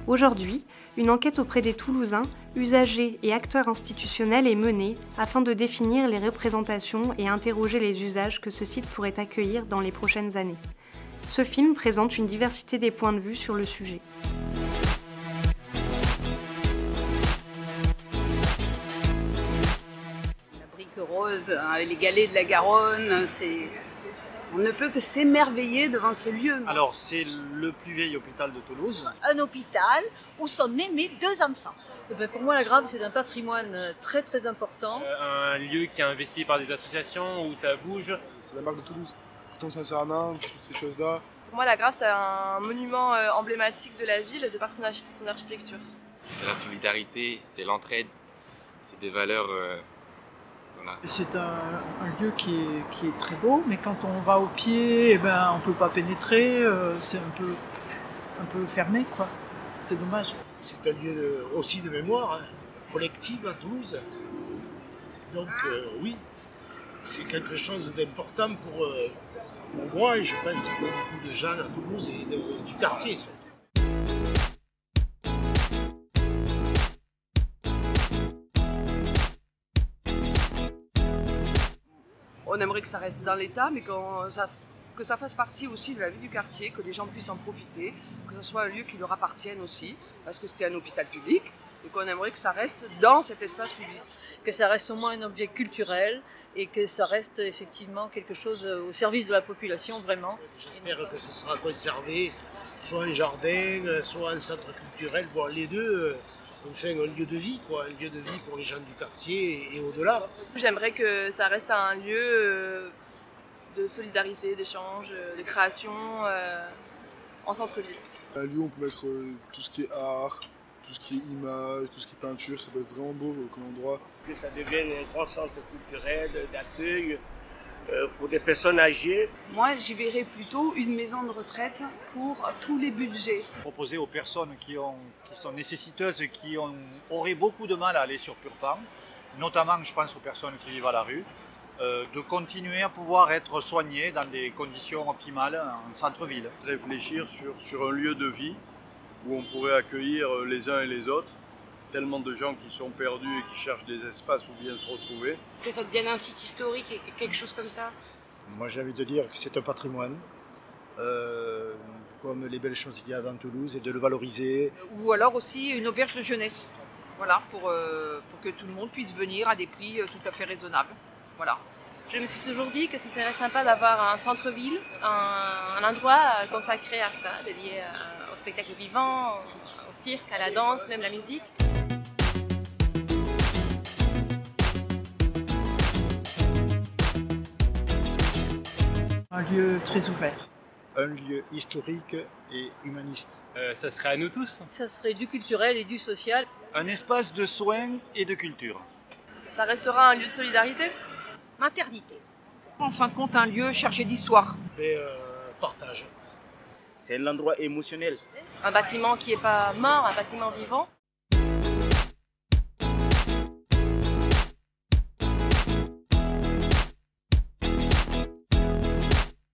Aujourd'hui, une enquête auprès des Toulousains, usagers et acteurs institutionnels est menée afin de définir les représentations et interroger les usages que ce site pourrait accueillir dans les prochaines années. Ce film présente une diversité des points de vue sur le sujet. La brique rose, les galets de la Garonne, on ne peut que s'émerveiller devant ce lieu. Alors, c'est le plus vieil hôpital de Toulouse. Un hôpital où sont nés mes 2 enfants. Pour moi, la Grave, c'est un patrimoine très très important. Un lieu qui est investi par des associations où ça bouge. C'est la marque de Toulouse. Triton Saint-Sernin, toutes ces choses-là. Pour moi, la Grave, c'est un monument emblématique de la ville de par son architecture. C'est la solidarité, c'est l'entraide, c'est des valeurs... Voilà. C'est un lieu qui est très beau, mais quand on va au pied, on ne peut pas pénétrer, c'est un peu fermé, quoi. C'est dommage. C'est un lieu aussi de mémoire collective à Toulouse. Donc oui, c'est quelque chose d'important pour moi et je pense pour beaucoup de gens à Toulouse et du quartier surtout. On aimerait que ça reste dans l'état, mais que ça fasse partie aussi de la vie du quartier, que les gens puissent en profiter, que ce soit un lieu qui leur appartienne aussi, parce que c'était un hôpital public, et qu'on aimerait que ça reste dans cet espace public. Que ça reste au moins un objet culturel et que ça reste effectivement quelque chose au service de la population, vraiment. J'espère que ce sera conservé, soit un jardin, soit un centre culturel, voire les deux. Enfin, un lieu de vie, quoi, un lieu de vie pour les gens du quartier et au-delà. J'aimerais que ça reste un lieu de solidarité, d'échange, de création en centre-ville. Un lieu où on peut mettre tout ce qui est art, tout ce qui est image, tout ce qui est peinture, ça peut être vraiment beau comme endroit. Que ça devienne un grand centre culturel d'accueil pour des personnes âgées. Moi, j'y verrais plutôt une maison de retraite pour tous les budgets. Proposer aux personnes qui sont nécessiteuses, qui auraient beaucoup de mal à aller sur Purpan, notamment je pense aux personnes qui vivent à la rue, de continuer à pouvoir être soignées dans des conditions optimales en centre-ville. Réfléchir sur un lieu de vie où on pourrait accueillir les uns et les autres. Tellement de gens qui sont perdus et qui cherchent des espaces où bien se retrouver. Que ça devienne un site historique et quelque chose comme ça. Moi j'ai envie de dire que c'est un patrimoine, comme les belles choses qu'il y a dans Toulouse, et de le valoriser. Ou alors aussi une auberge de jeunesse, voilà, pour que tout le monde puisse venir à des prix tout à fait raisonnables. Voilà. Je me suis toujours dit que ce serait sympa d'avoir un centre-ville, un endroit consacré à ça, dédié au spectacle vivant, au cirque, à la danse, même la musique. Un lieu très ouvert. Un lieu historique et humaniste. Ça serait à nous tous. Ça serait du culturel et du social. Un espace de soins et de culture. Ça restera un lieu de solidarité. Maternité. En fin de compte, un lieu chargé d'histoire. Et partage. C'est un endroit émotionnel. Un bâtiment qui n'est pas mort, un bâtiment vivant.